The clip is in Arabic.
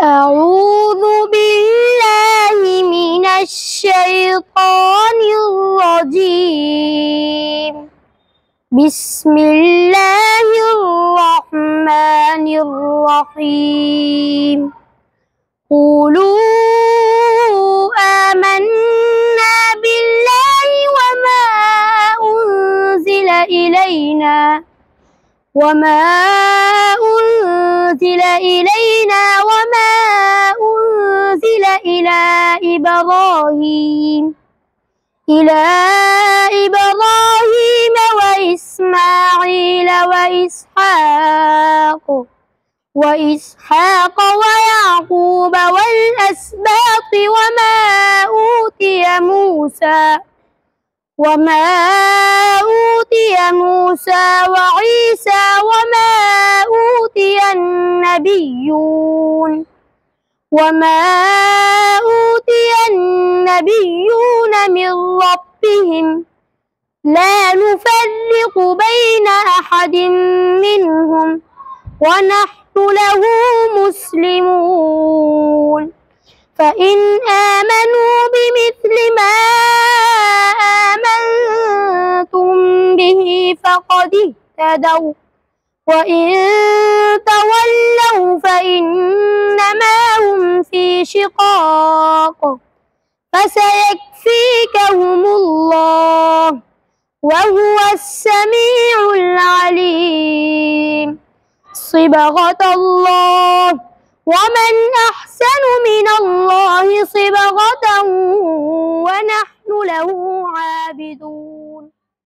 أعوذ بالله من الشيطان الرجيم. بسم الله الرحمن الرحيم. قولوا آمنا بالله وما أنزل إلينا وما أنزل إلى إبراهيم وإسماعيل وإسحاق ويعقوب والأسباط وما أوتي موسى وعيسى وما أوتي النبيون من ربهم لا نفرق بين أحد منهم ونحن له مسلمون. فإن آمنوا بمثل ما آمنتم به فقد اهتدوا، وإن تولوا فإنما هم في شقاق فسيكفيكهم الله وهو السميع العليم. صبغة الله، ومن أحسن من الله صبغة ونحن له عابدون.